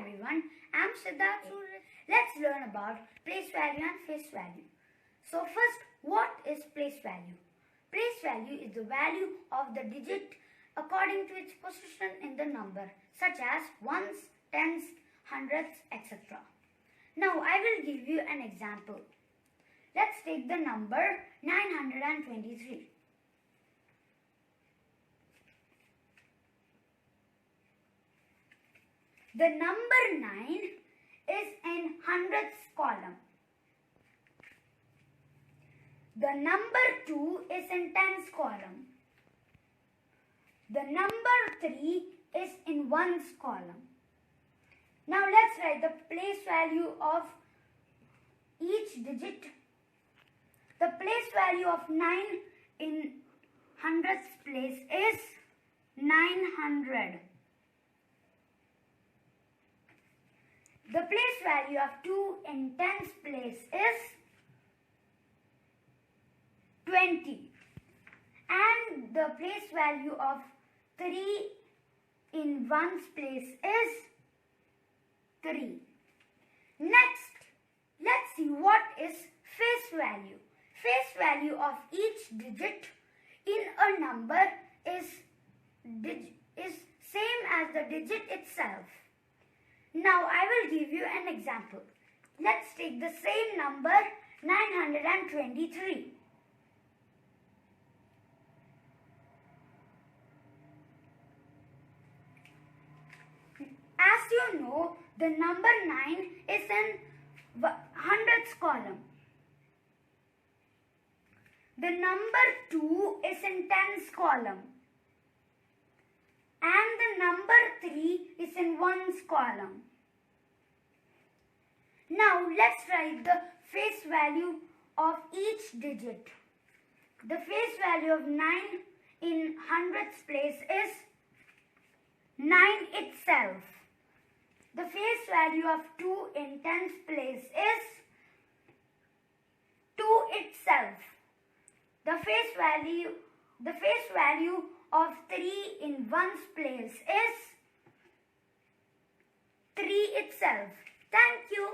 everyone, I'm Siddharth. Let's learn about place value and face value. So first, what is place value? Place value is the value of the digit according to its position in the number, such as ones, tens, hundreds, etc. Now I will give you an example. Let's take the number 923. The number 9 is in hundreds column. The number 2 is in tens column. The number 3 is in ones column. Now let's write the place value of each digit. The place value of 9 in hundreds place is 900. The place value of 2 in tens place is 20. And the place value of 3 in ones place is 3. Next, let's see what is face value. Face value of each digit in a number is same as the digit itself. Now I will give you an example. Let's take the same number 923. As you know, the number 9 is in hundreds column. The number 2 is in tens column. And the number 3 is in ones column. Now let's write the face value of each digit. The face value of 9 in hundreds place is 9 itself. The face value of 2 in tens place is 2 itself. The face value of 3 in ones place is 3 itself. Thank you.